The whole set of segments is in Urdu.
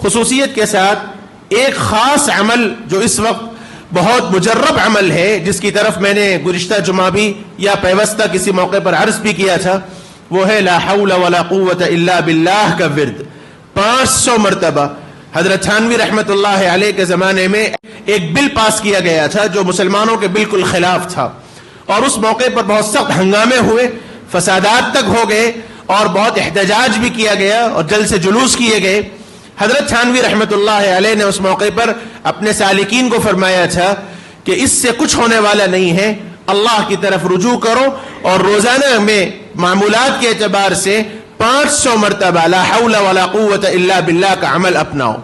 خصوصیت کے ساتھ ایک خاص عمل جو اس وقت بہت مجرب عمل ہے، جس کی طرف میں نے گزشتہ جمعہ بھی یا پیوستہ کسی موقع پر عرض بھی کیا تھا، وہ ہے لا حول ولا قوت الا باللہ کا ورد 500 مرتبہ۔ حضرت تھانوی رحمت اللہ علیہ کے زمانے میں ایک بل پاس کیا گیا تھا جو مسلمانوں کے بالکل خلاف تھا، اور اس موقع پر بہت سخت ہنگامے ہوئے، فسادات تک ہو گئے، اور بہت احتجاج بھی کیا گیا اور جلد سے جلوس کیے گئے۔ حضرت تھانوی رحمت اللہ علیہ نے اس موقع پر اپنے سالکین کو فرمایا تھا کہ اس سے کچھ ہونے والا نہیں ہے، اللہ کی طرف رجوع کرو اور روزانہ میں معمولات کے اعتبار سے 500 مرتبہ لا حول ولا قوت الا باللہ کا عمل اپناؤ۔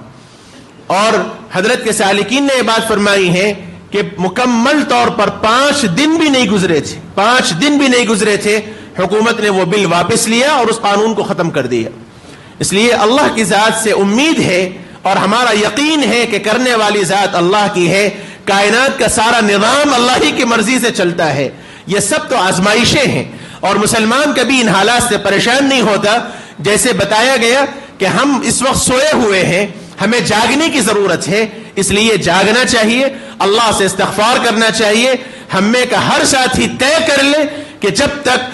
اور حضرت کے سالکین نے یہ بات فرمائی ہے کہ مکمل طور پر 5 دن بھی نہیں گزرے تھے، 5 دن بھی نہیں گزرے تھے، حکومت نے وہ بل واپس لیا اور اس قانون کو ختم کر دیا۔ اس لیے اللہ کی ذات سے امید ہے اور ہمارا یقین ہے کہ کرنے والی ذات اللہ کی ہے، کائنات کا سارا نظام اللہ ہی کی مرضی سے چلتا ہے۔ یہ سب تو آزمائشیں ہیں، اور مسلمان کبھی ان حالات سے پریشان نہیں ہوتا۔ جیسے بتایا گیا کہ ہم اس وقت سوئے ہوئے ہیں، ہمیں جاگنے کی ضرورت ہے، اس لیے جاگنا چاہیے، اللہ سے استغفار کرنا چاہیے۔ ہم میں کا ہر ساتھی طے کر لے کہ جب تک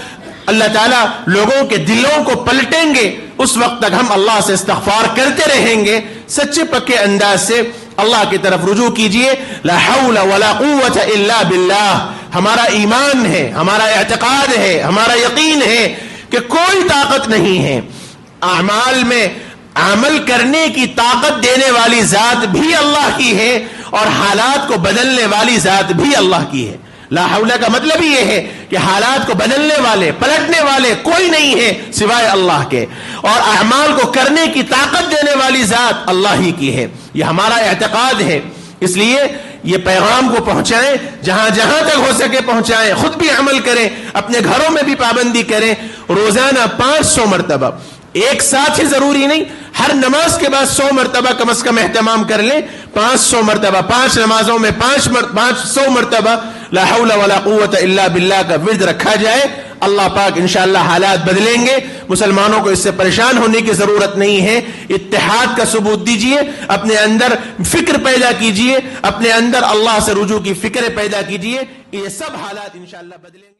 اللہ تعالیٰ لوگوں کے دلوں کو پلٹیں گے اس وقت تک ہم اللہ سے استغفار کرتے رہیں گے۔ سچے پکے انداز سے اللہ کی طرف رجوع کیجئے۔ لا حول ولا قوت الا باللہ ہمارا ایمان ہے، ہمارا اعتقاد ہے، ہمارا یقین ہے کہ کوئی طاقت نہیں ہے۔ اعمال میں عمل کرنے کی طاقت دینے والی ذات بھی اللہ کی ہے، اور حالات کو بدلنے والی ذات بھی اللہ کی ہے۔ لا حول کا مطلب یہ ہے کہ حالات کو بدلنے والے، پلٹنے والے کوئی نہیں ہے سوائے اللہ کے، اور اعمال کو کرنے کی طاقت دینے والی ذات اللہ ہی کی ہے۔ یہ ہمارا اعتقاد ہے، اس لیے یہ پیغام کو پہنچائیں، جہاں جہاں تک ہو سکے پہنچائیں، خود بھی عمل کریں، اپنے گھروں میں بھی پابندی کریں۔ روزانہ 500 مرتبہ، ایک ساتھ ہی ضروری نہیں، ہر نماز کے بعد 100 مرتبہ کم از کم اہتمام کر لیں۔ 500 مرتبہ 5 نمازوں میں 500 مرتبہ لا حول ولا قوت الا باللہ کا ورد رکھا جائے۔ اللہ پاک انشاءاللہ حالات بدلیں گے۔ مسلمانوں کو اس سے پریشان ہونے کی ضرورت نہیں ہے۔ اتحاد کا ثبوت دیجئے، اپنے اندر فکر پیدا کیجئے، اپنے اندر اللہ سے رجوع کی فکر پیدا کیجئے، یہ سب حالات انشاءاللہ بدلیں گے۔